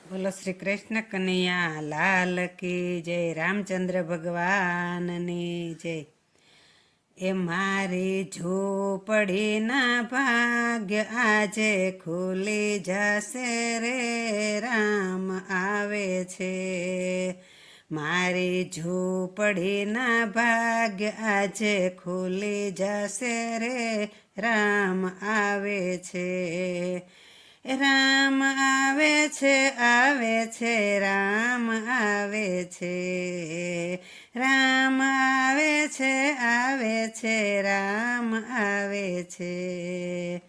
બોલો શ્રી કૃષ્ણ કનૈયા લાલ કી જય, રામચંદ્ર ભગવાનની જય। એ મારી ઝૂંપડીના ભાગ્ય આજે ખુલી જશે રે, રામ આવે છે। મારી ઝૂંપડીના ભાગ્ય આજે ખુલી જશે રે, રામ આવે છે। રામ આવે છે, આવે છે, રામ આવે છે। રામ આવે છે, આવે છે, રામ આવે છે।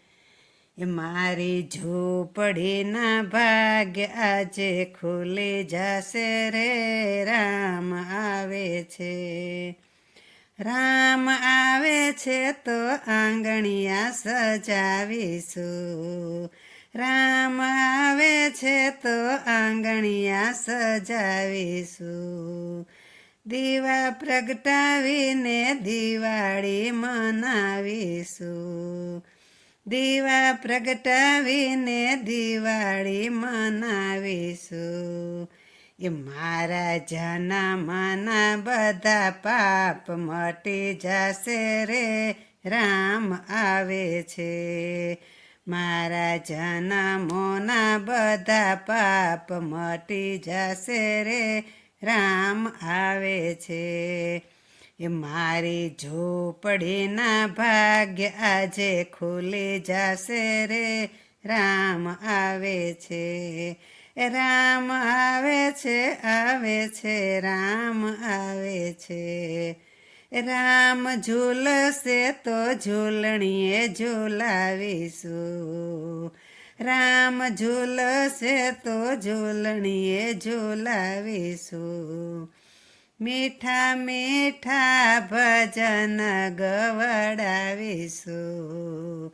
મારી ઝૂંપડીના ભાગ્ય આજે ખુલી જશે રે, રામ આવે છે। રામ આવે છે તો આંગણિયા સજાવીશું। રામ આવે છે તો આંગણિયા સજાવીશું। દીવા પ્રગટાવીને દિવાળી મનાવીશું। દીવા પ્રગટાવીને દિવાળી મનાવીશું। એ મારા જન્મના બધા પાપ મટી જશે રે, રામ આવે છે। મારા જન્મોના બધા પાપ મટી જશે રે, રામ આવે છે। એ મારી ઝૂંપડીના ભાગ્ય આજે ખુલી જશે રે, રામ આવે છે। રામ આવે છે, આવે છે, રામ આવે છે। રામ ઝૂલશે તો ઝૂલણીએ ઝૂલાવીશું। રામ ઝૂલશે તો ઝૂલણીએ ઝૂલાવીશું। મીઠા મીઠા ભજન ગવડાવીશું।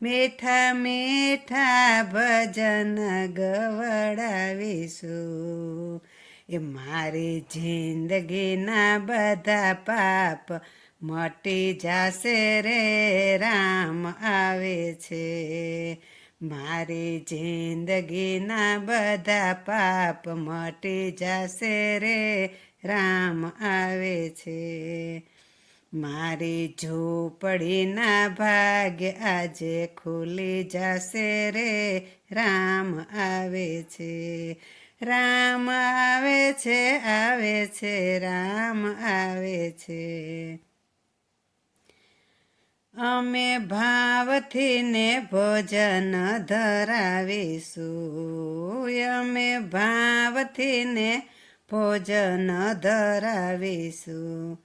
મીઠા મીઠા ભજન ગવડાવીશું। એ મારી જિંદગીના બધા પાપ મટી જશે રે, રામ આવે છે। મારી જિંદગીના બધા પાપ મટી જશે રે, રામ આવે છે। મારી ઝૂંપડીના ભાગ્ય આજે ખુલી જશે રે, રામ આવે છે। રામ આવે છે, આવે છે, રામ આવે છે। અમે ભાવથી ને ભોજન ધરાવીશું। અમે ભાવથી ને ભોજન ધરાવીશું।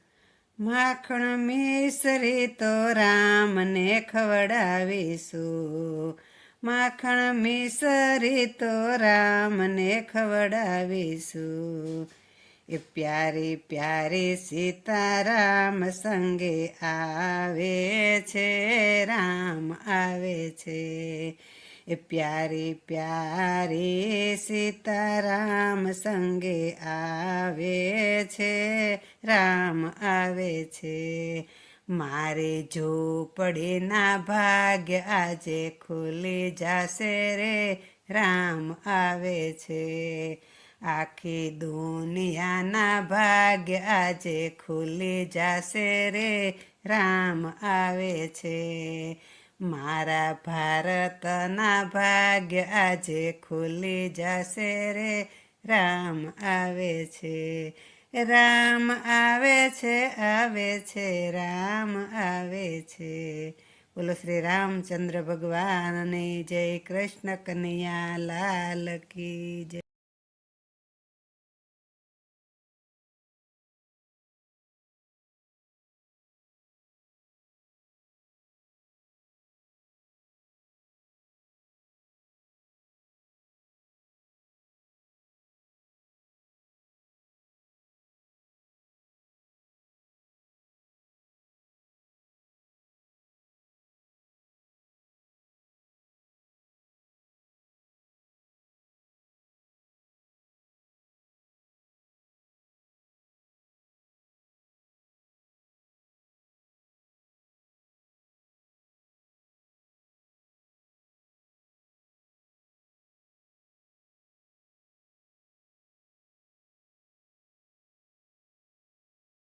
માખણ મિશ્રી તો રામને ખવડાવીશું। માખણ મિશ્રી તો રામને ખવડાવીશું। એ પ્યારી પ્યારી સીતારામ સંગે આવે છે, રામ આવે છે। એ પ્યારી પ્યારી સીતારામ સંગે આવે છે, રામ આવે છે। મારી ઝૂંપડીના ભાગ્ય આજે ખુલી જશે રે, રામ આવે છે। આખી દુનિયાના ભાગ્ય આજે ખુલી જશે રે, રામ આવે છે। મારા ભારતના ભાગ્ય આજે ખુલી જશે રે, રામ આવે છે। રામ આવે છે, આવે છે, રામ આવે છે। બોલો શ્રી રામચંદ્ર ભગવાનની જય, કૃષ્ણ કનૈયા લાલ કી જય।